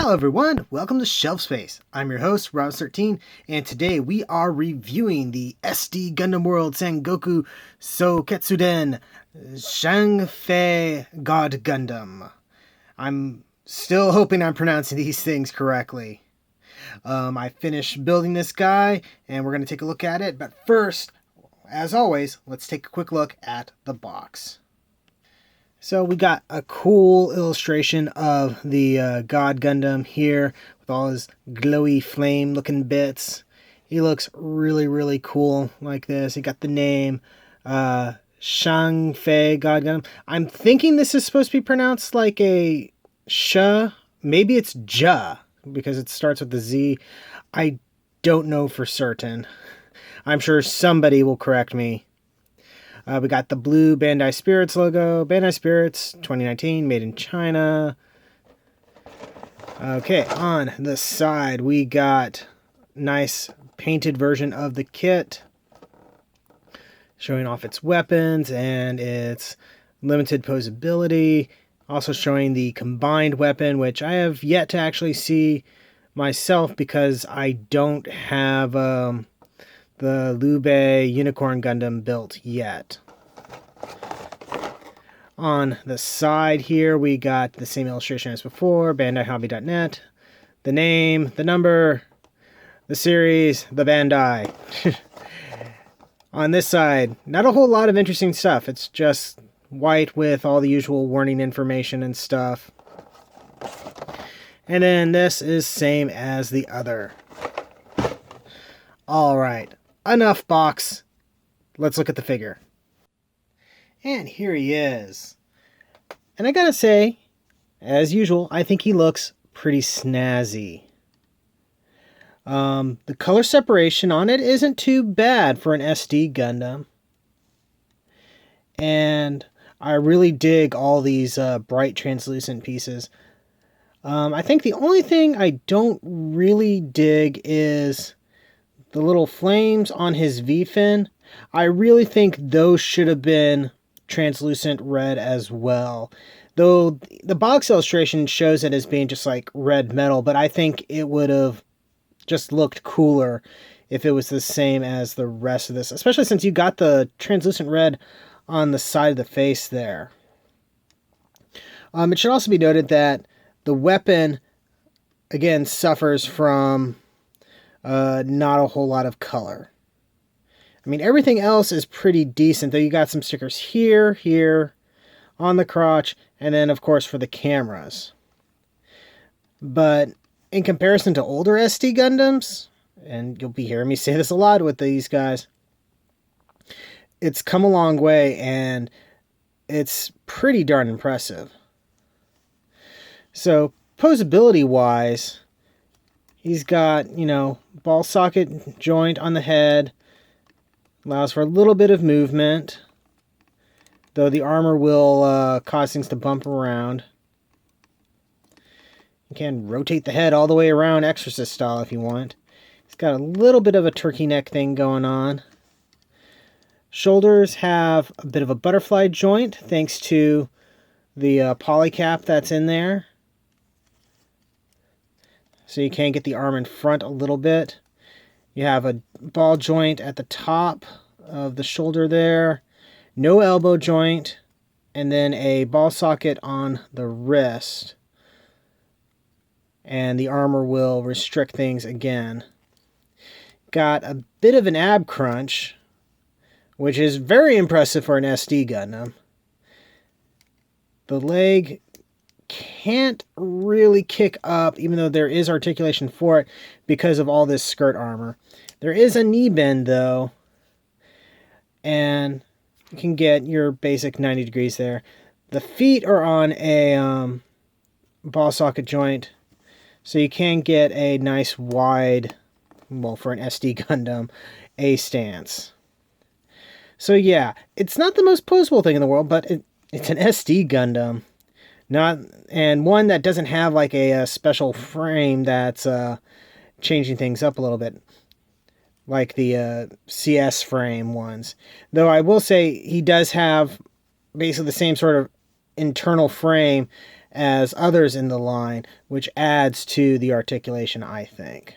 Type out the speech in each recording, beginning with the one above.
Hello everyone, welcome to Shelf Space. I'm your host, Rob13, and today we are reviewing the SD Gundam World Sengoku Souketsuden Zhang Fei God Gundam. I'm still hoping I'm pronouncing these things correctly. I finished building this guy, and we're going to take a look at it, but first, as always, let's take a quick look at the box. So we got a cool illustration of the God Gundam here with all his glowy flame looking bits. He looks really cool like this. He got the name Zhang Fei God Gundam. I'm thinking this is supposed to be pronounced like a sh. Maybe it's ja because it starts with the Z. I don't know for certain. I'm sure somebody will correct me. We got the blue Bandai Spirits logo. Bandai Spirits 2019, made in China. Okay, on the side we got nice painted version of the kit, showing off its weapons and its limited posability. Also showing the combined weapon, which I have yet to actually see myself because I don't have the Liu Bei Unicorn Gundam built yet. On the side here, we got the same illustration as before, BandaiHobby.net. The name, the number, the series, the Bandai. On this side, not a whole lot of interesting stuff. It's just white with all the usual warning information and stuff. And then this is same as the other. Alright, enough box. Let's look at the figure. And here he is. And I gotta say, as usual, I think he looks pretty snazzy. The color separation on it isn't too bad for an SD Gundam. And I really dig all these bright translucent pieces. I think the only thing I don't really dig is the little flames on his V-fin. I really think those should have been translucent red as well. Though the box illustration shows it as being just like red metal, but I think it would have just looked cooler if it was the same as the rest of this, especially since you got the translucent red on the side of the face there. It should also be noted that the weapon, again, suffers from not a whole lot of color. I mean, everything else is pretty decent, though you got some stickers here, on the crotch, and then, of course, for the cameras. But in comparison to older SD Gundams, and you'll be hearing me say this a lot with these guys, it's come a long way, and it's pretty darn impressive. So, posability-wise, he's got, ball socket joint on the head. Allows for a little bit of movement, though the armor will cause things to bump around. You can rotate the head all the way around Exorcist style if you want. He's got a little bit of a turkey neck thing going on. Shoulders have a bit of a butterfly joint thanks to the polycap that's in there. So you can get the arm in front a little bit. You have a ball joint at the top of the shoulder there, no elbow joint, and then a ball socket on the wrist. And the armor will restrict things again. Got a bit of an ab crunch, which is very impressive for an SD Gundam. The leg can't really kick up, even though there is articulation for it because of all this skirt armor. There is a knee bend, though, and you can get your basic 90 degrees there. The feet are on a ball socket joint, so you can get a nice wide, well, for an SD Gundam, A stance. So yeah, it's not the most posable thing in the world, but it's an SD Gundam. And one that doesn't have like a special frame that's changing things up a little bit, like the CS frame ones. Though I will say he does have basically the same sort of internal frame as others in the line, which adds to the articulation, I think.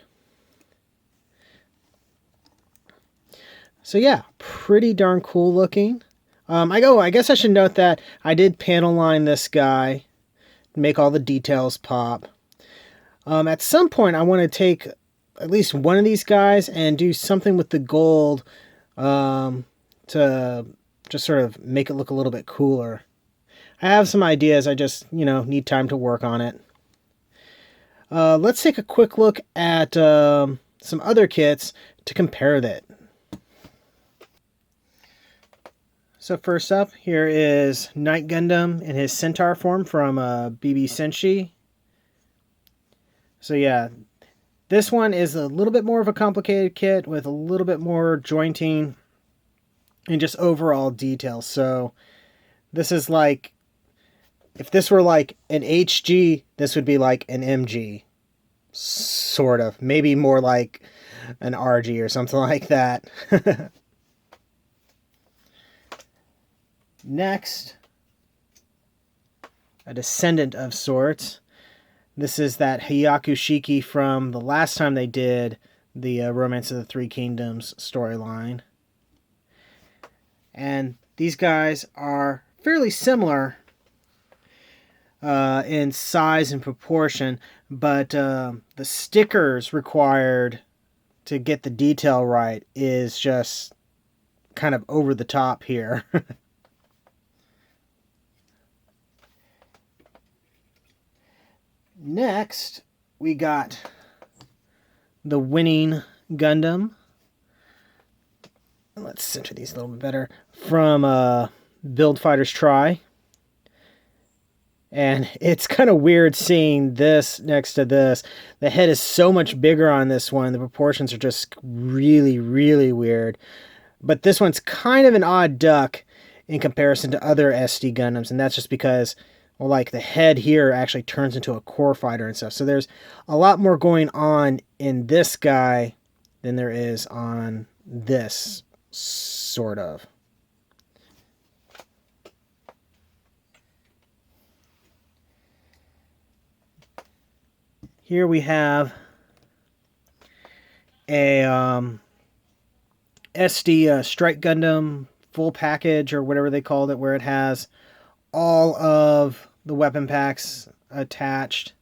So yeah, pretty darn cool looking. I guess I should note that I did panel line this guy, make all the details pop. At some point, I want to take at least one of these guys and do something with the gold to just sort of make it look a little bit cooler. I have some ideas, I just, need time to work on it. Let's take a quick look at some other kits to compare that. So first up, here is Knight Gundam in his Centaur form from BB Senshi. So yeah, this one is a little bit more of a complicated kit with a little bit more jointing and just overall details. So this is like, if this were like an HG, this would be like an MG. Sort of. Maybe more like an RG or something like that. Next, a descendant of sorts. This is that Hyaku Shiki from the last time they did the Romance of the Three Kingdoms storyline. And these guys are fairly similar in size and proportion, but the stickers required to get the detail right is just kind of over the top here. Next, we got the Winning Gundam. Let's center these a little bit better. From Build Fighters Try. And it's kind of weird seeing this next to this. The head is so much bigger on this one. The proportions are just really, really weird. But this one's kind of an odd duck in comparison to other SD Gundams. And that's just because, well, like the head here actually turns into a core fighter and stuff. So there's a lot more going on in this guy than there is on this, sort of. Here we have a SD Strike Gundam full package, or whatever they called it, where it has all of the weapon packs attached.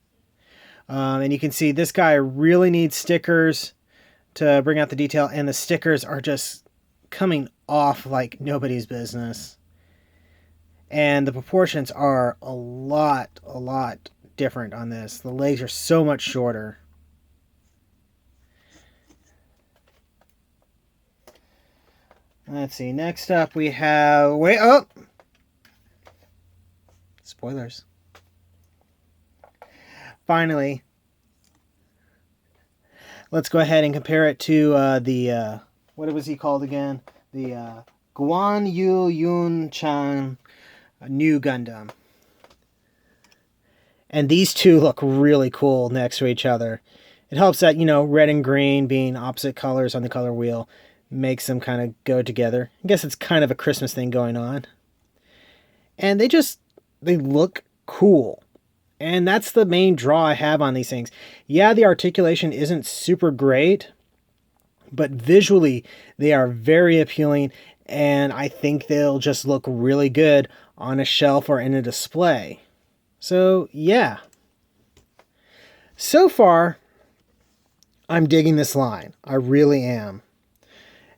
And you can see this guy really needs stickers to bring out the detail, and the stickers are just coming off like nobody's business. And the proportions are a lot different on this. The legs are so much shorter. Let's see. Next up we have... Wait, oh! Spoilers. Finally, let's go ahead and compare it to the... what was he called again? The Guan Yu Yun Chan New Gundam. And these two look really cool next to each other. It helps that, red and green being opposite colors on the color wheel makes them kind of go together. I guess it's kind of a Christmas thing going on. And they look cool. And that's the main draw I have on these things. Yeah, the articulation isn't super great, but visually they are very appealing, and I think they'll just look really good on a shelf or in a display. So, yeah. So far, I'm digging this line. I really am.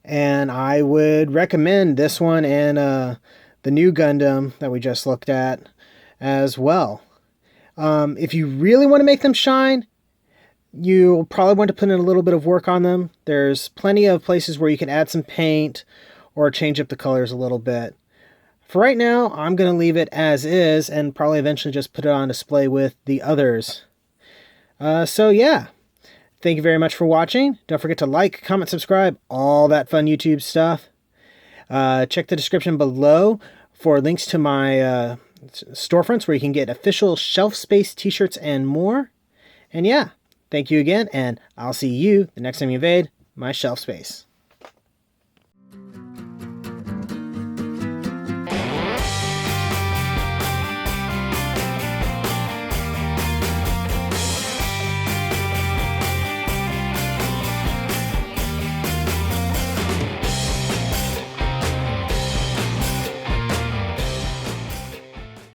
And I would recommend this one and the new Gundam that we just looked at as well. If you really want to make them shine, you'll probably want to put in a little bit of work on them. There's plenty of places where you can add some paint or change up the colors a little bit. For right now, I'm going to leave it as is and probably eventually just put it on display with the others. So yeah, thank you very much for watching. Don't forget to like, comment, subscribe, all that fun YouTube stuff. Check the description below for links to my storefronts where you can get official shelf space t-shirts and more. And yeah, thank you again, and I'll see you the next time you invade my shelf space.